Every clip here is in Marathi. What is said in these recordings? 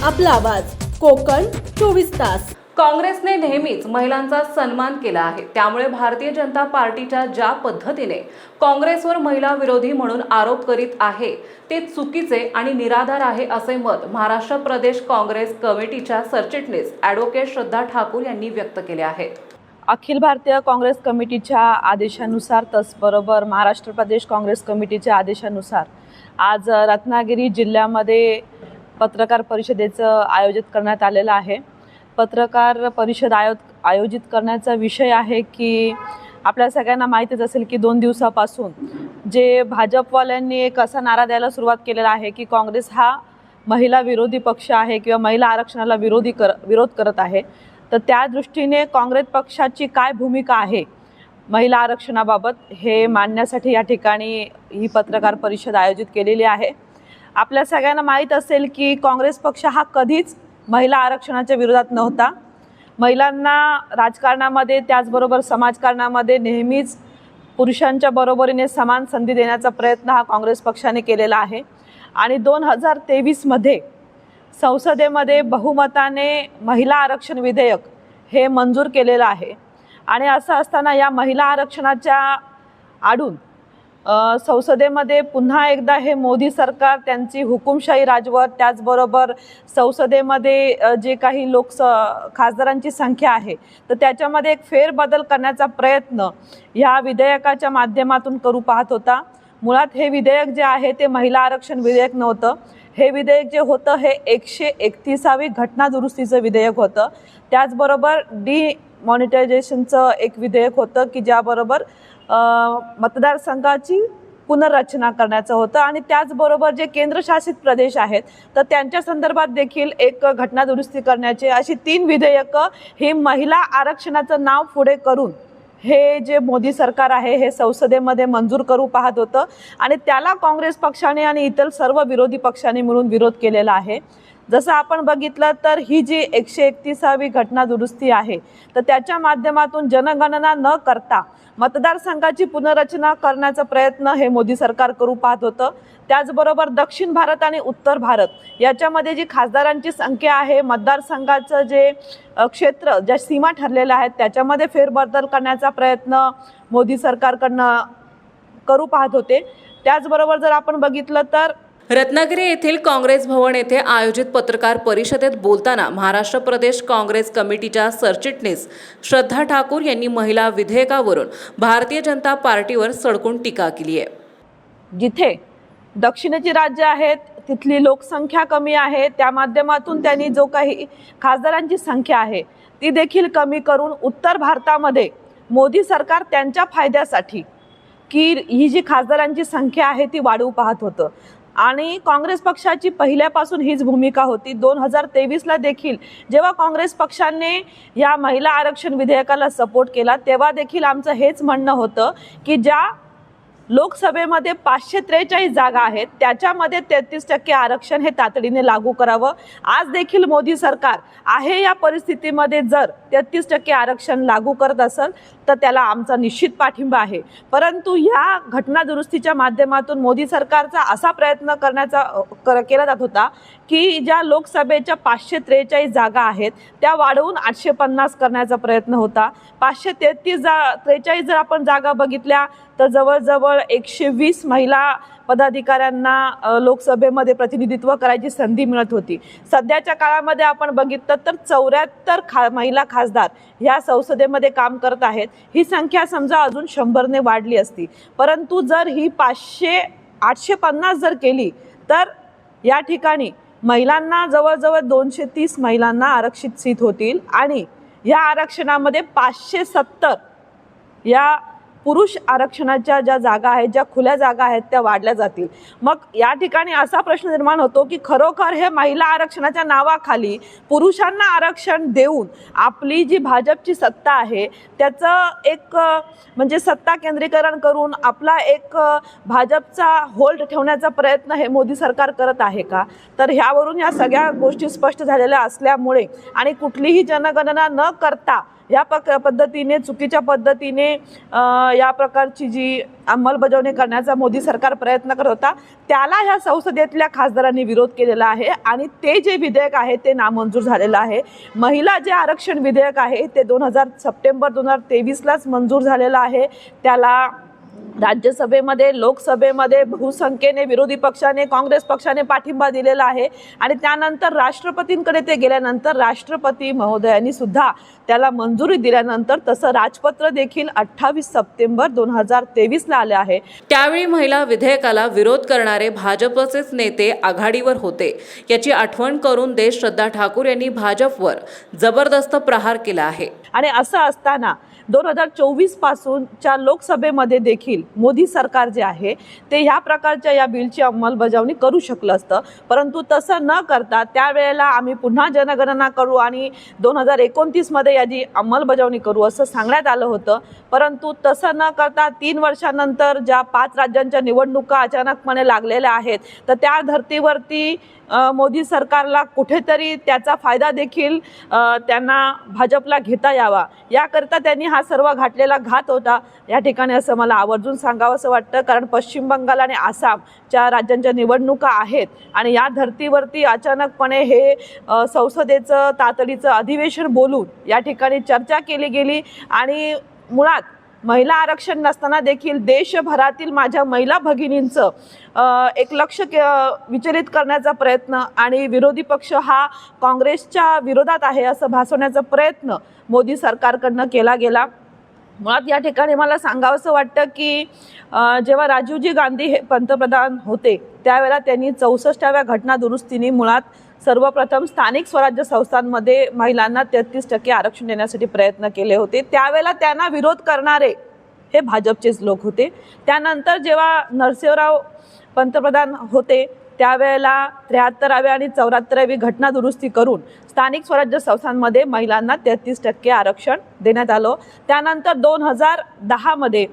आपला आवाज कोकण 24 तास। काँग्रेसने नेहमीच महिलांचा सन्मान केला आहे, त्यामुळे भारतीय जनता पार्टीच्या ज्या पद्धतीने काँग्रेसवर महिला विरोधी म्हणून आरोप करीत आहे ते चुकीचे आणि निराधार आहे, असे मत महाराष्ट्र प्रदेश काँग्रेस कमिटीच्या सरचिटणीस ॲडव्होकेट श्रद्धा ठाकूर यांनी व्यक्त केले आहे। अखिल भारतीय काँग्रेस कमिटीच्या आदेशानुसार त्याचबरोबर महाराष्ट्र प्रदेश काँग्रेस कमिटीच्या आदेशानुसार आज रत्नागिरी जिल्ह्यामध्ये पत्रकार परिषदेचं आयोजित करण्यात आलेलं आहे। पत्रकार परिषद आयोजित करण्याचा विषय आहे की आपल्या सगळ्यांना माहितीच असेल की 2 दिवसापासून जे भाजपवाल्यांनी एक असा नारा द्यायला सुरुवात केलेला आहे की काँग्रेस हा महिला विरोधी पक्ष आहे किंवा महिला आरक्षणाला विरोध करत आहे। तर त्या दृष्टीने काँग्रेस पक्षाची काय भूमिका आहे महिला आरक्षणाबाबत हे मांडण्यासाठी या ठिकाणी ही पत्रकार परिषद आयोजित केलेली आहे। आपल्या सगळ्यांना माहीत असेल की काँग्रेस पक्ष हा कधीच महिला आरक्षणाच्या विरोधात नव्हता। महिलांना राजकारणामध्ये त्याचबरोबर समाजकारणामध्ये नेहमीच पुरुषांच्या बरोबरीने समान संधी देण्याचा प्रयत्न हा काँग्रेस पक्षाने केलेला आहे आणि 2023 मध्ये संसदेमध्ये बहुमताने महिला आरक्षण विधेयक हे मंजूर केलेलं आहे। आणि असं असताना या महिला आरक्षणाच्या आडून संसदेमध्ये पुन्हा एकदा हे मोदी सरकार त्यांची हुकुमशाही राजवट, त्याचबरोबर संसदेमध्ये जे काही खासदारांची संख्या आहे तर त्याच्यामध्ये एक फेरबदल करण्याचा प्रयत्न या विधेयकाच्या माध्यमातून करू पाहत होता। मुळात हे विधेयक जे आहे ते महिला आरक्षण विधेयक नव्हतं। हे विधेयक जे होतं हे 131वी घटना दुरुस्तीचं विधेयक होतं। त्याचबरोबर डिमॉनिटायझेशनचं एक विधेयक होतं की ज्याबरोबर मतदारसंघाची पुनर्रचना करण्याचं होतं आणि त्याचबरोबर जे केंद्रशासित प्रदेश आहेत तर त्यांच्या संदर्भात देखील एक घटना दुरुस्ती करण्याचे अशी 3 विधेयकं ही महिला आरक्षणाचं नाव पुढे करून हे जे मोदी सरकार आहे हे संसदेमध्ये मंजूर करू पाहत होतं आणि त्याला काँग्रेस पक्षाने आणि इतर सर्व विरोधी पक्षांनी मिळून विरोध केलेला आहे। जसं आपण बघितलं तर ही जी 131वी घटना दुरुस्ती आहे तर त्याच्या माध्यमातून जनगणना न करता मतदारसंघाची पुनर्रचना करण्याचा प्रयत्न हे मोदी सरकार करू पाहत होतं। त्याचबरोबर दक्षिण भारत आणि उत्तर भारत याच्यामध्ये जी खासदारांची संख्या आहे, मतदारसंघाचं जे क्षेत्र ज्या सीमा ठरलेल्या आहेत त्याच्यामध्ये फेरबदल करण्याचा प्रयत्न मोदी सरकारकडनं करू पाहत होते। त्याचबरोबर जर आपण बघितलं तर रत्नागिरी येथील काँग्रेस भवन येथे आयोजित पत्रकार परिषदेत बोलताना महाराष्ट्र प्रदेश काँग्रेस कमिटीच्या सरचिटणीस श्रद्धा ठाकूर यांनी महिला विधेयकावरून भारतीय जनता पार्टीवर सडकून टीका केली आहे। जिथे दक्षिणेची राज्य आहेत तिथली लोकसंख्या कमी आहे, त्या माध्यमातून त्यांनी जो काही खासदारांची संख्या आहे ती देखील कमी करून उत्तर भारतामध्ये मोदी सरकार त्यांच्या फायद्यासाठी की ही जी खासदारांची संख्या आहे ती वाढवू पाहत होतं आणि काँग्रेस पक्षाची पहिल्यापासून हीच भूमिका होती। 2023ला देखील जेव्हा काँग्रेस पक्षाने या महिला आरक्षण विधेयकाला सपोर्ट केला तेव्हा देखील आमचं हेच म्हणणं होतं की ज्या लोकसभेमध्ये 543 जागा आहेत त्याच्यामध्ये 33% आरक्षण हे तातडीने लागू करावं। आज देखील मोदी सरकार आहे या परिस्थितीमध्ये जर 33% आरक्षण लागू करत असेल तर त्याला आमचा निश्चित पाठिंबा आहे। परंतु या घटना दुरुस्तीच्या माध्यमातून मोदी सरकारचा असा प्रयत्न केला जात होता की ज्या लोकसभेच्या 543 जागा आहेत त्या वाढवून 850 करण्याचा प्रयत्न होता। 543 जर आपण जागा बघितल्या तर जवळजवळ 120 महिला पदाधिकाऱ्यांना लोकसभेमध्ये प्रतिनिधित्व करायची संधी मिळत होती। सध्याच्या काळामध्ये आपण बघितलं तर 74 महिला खासदार ह्या संसदेमध्ये काम करत आहेत। ही संख्या समजा अजून 100ने वाढली असती, परंतु जर ही 850 जर केली तर या ठिकाणी महिलांना जवळजवळ 230 महिलांना आरक्षित सीट होतील आणि या आरक्षणामध्ये 570 या पुरुष आरक्षणाच्या ज्या जागा आहेत, ज्या खुल्या जागा आहेत त्या वाढल्या जातील। मग या ठिकाणी असा प्रश्न निर्माण होतो की खरोखर हे महिला आरक्षणाच्या नावाखाली पुरुषांना आरक्षण देऊन आपली जी भाजपची सत्ता आहे त्याचं एक म्हणजे सत्ता केंद्रीकरण करून आपला एक भाजपचा होल्ड ठेवण्याचा प्रयत्न हे मोदी सरकार करत आहे का? तर ह्यावरून या सगळ्या गोष्टी स्पष्ट झालेल्या असल्यामुळे आणि कुठलीही जनगणना न करता या पद्धतीने चुकीच्या पद्धतीने या प्रकारची जी अंमलबजावणी करण्याचा मोदी सरकार प्रयत्न करत होता त्याला ह्या संसदेतल्या खासदारांनी विरोध केलेला आहे आणि ते जे विधेयक आहे ते नामंजूर झालेलं आहे. महिला जे आरक्षण विधेयक आहे ते सप्टेंबर 2023लाच मंजूर झालेलं आहे. त्याला राज्यसभेमध्ये लोकसभेमध्ये बहुसंख्येने विरोधी पक्षाने काँग्रेस पक्षाने पाठिंबा दिलेला आहे आणि त्यानंतर राष्ट्रपतींकडे ते गेल्यानंतर राष्ट्रपती महोदयांनी सुद्धा त्याला मंजुरी दिल्यानंतर तसं राजपत्र देखील 28 सप्टेंबर 2023ला आले आहे. त्यावेळी महिला विधेयकाला विरोध करणारे भाजपचेच नेते आघाडीवर होते. याची आठवण करून देश श्रद्धा ठाकूर यांनी भाजपवर जबरदस्त प्रहार केला आहे. आणि असं असताना 2024 पासूनच्या लोकसभेमध्ये देखील मोदी सरकार जे आहे ते ह्या प्रकारच्या या बिलची अंमलबजावणी करू शकलं असतं, परंतु तसं न करता त्यावेळेला आम्ही पुन्हा जनगणना करू आणि 2029 मध्ये याची अंमलबजावणी करू असं सांगण्यात आलं होतं. परंतु तसं न करता 3 वर्षानंतर ज्या 5 राज्यांच्या निवडणुका अचानकपणे लागलेल्या आहेत तर त्या धर्तीवरती मोदी सरकारला कुठेतरी त्याचा फायदा देखील त्यांना भाजपला घेता यावा याकरता त्यांनी हा सर्व घातलेला घात होता या ठिकाणी असं मला आवर्जून सांगावं असं वाटतं. कारण पश्चिम बंगाल आणि आसामच्या राज्यांच्या निवडणुका आहेत आणि या धर्तीवरती अचानकपणे हे संसदेचं तातडीचं अधिवेशन बोलून या ठिकाणी चर्चा केली गेली आणि मुळात महिला आरक्षण नसताना देखील देशभरातील माझ्या महिला भगिनींचं एक लक्ष विचलित करण्याचा प्रयत्न आणि विरोधी पक्ष हा काँग्रेसच्या विरोधात आहे असं भासवण्याचा प्रयत्न मोदी सरकारकडनं केला गेला. मुळात या ठिकाणी मला सांगावंसं वाटतं की जेव्हा राजीवजी गांधी हे पंतप्रधान होते त्यावेळेला त्यांनी 64व्या घटना दुरुस्तीने मुळात सर्वप्रथम स्थानिक स्वराज्य संस्थांमध्ये महिलांना 33% आरक्षण देण्यासाठी प्रयत्न केले होते. त्यावेळेला त्यांना विरोध करणारे हे भाजपचेच लोक होते. त्यानंतर जेव्हा नरसिंहराव पंतप्रधान होते त्यावेळेला 73व्या आणि 74व्या घटना दुरुस्ती करून स्थानिक स्वराज्य संस्थांमध्ये महिलांना 33% आरक्षण देण्यात आलं. त्यानंतर 2010 मध्ये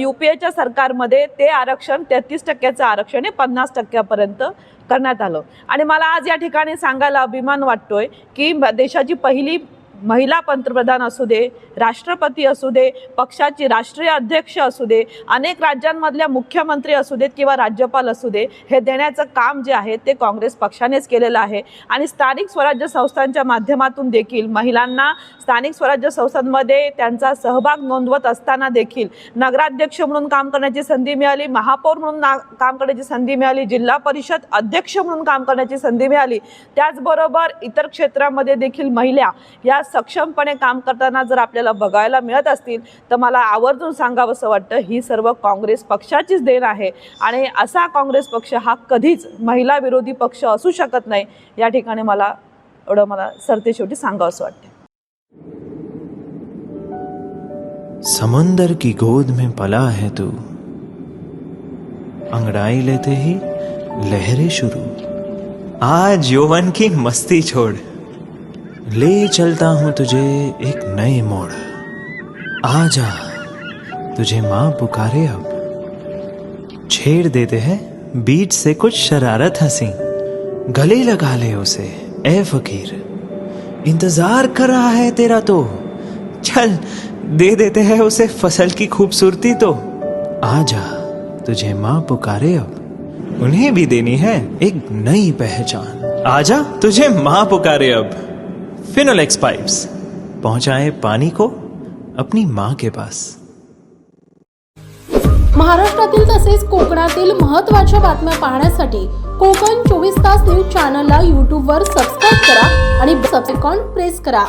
UPAच्या सरकारमध्ये ते आरक्षण 33%चं आरक्षण हे 50%पर्यंत करण्यात आलं. आणि मला आज या ठिकाणी सांगायला अभिमान वाटतोय की देशाची पहिली महिला पंतप्रधान असू दे, राष्ट्रपती असू दे, पक्षाची राष्ट्रीय अध्यक्ष असू दे, अनेक राज्यांमधल्या मुख्यमंत्री असू देत किंवा राज्यपाल असू दे, हे देण्याचं काम जे आहे ते काँग्रेस पक्षानेच केलेलं आहे. आणि स्थानिक स्वराज्य संस्थांच्या माध्यमातून देखील महिलांना स्थानिक स्वराज्य संस्थांमध्ये त्यांचा सहभाग नोंदवत असताना देखील नगराध्यक्ष म्हणून काम करण्याची संधी मिळाली, महापौर म्हणून काम करण्याची संधी मिळाली, जिल्हा परिषद अध्यक्ष म्हणून काम करण्याची संधी मिळाली. त्याचबरोबर इतर क्षेत्रामध्ये देखील महिला या सक्षमपणे काम करताना जर आपल्याला बघायला मिळत असतील तर मला आवर्जून सांगावंसं वाटतं ही सर्व काँग्रेस पक्षाचीच देण आहे आणि असा काँग्रेस पक्ष हा कधीच महिला विरोधी पक्ष असू शकत नाही. या ठिकाणी मला सरतेशेवटी सांगावंसं वाटतं. समंदर की गोद में पला है तू, अंगड़ाई लेते ही लहरें शुरू, आज यौवन की मस्ती छोड़, ले चलता हूं तुझे एक नए मोड़, आजा तुझे माँ पुकारे अब, छेड़ देते हैं बीच से कुछ शरारत हंसी, गले लगा ले उसे ए फकीर, इंतजार कर रहा है तेरा तो, चल दे देते हैं उसे फसल की खूबसूरती तो, आजा तुझे माँ पुकारे अब, उन्हें भी देनी है एक नई पहचान, आजा तुझे माँ पुकारे अब. फिनोलेक्स पाइप्स पहुंचाए पानी को अपनी मां के पास. महाराष्ट्रातील तसेच कोकणातील महत्त्वाच्या बातम्या पाहण्यासाठी कोकण 24 तास न्यूज चॅनलला YouTube वर सबस्क्राईब करा आणि बेल आयकॉन प्रेस करा.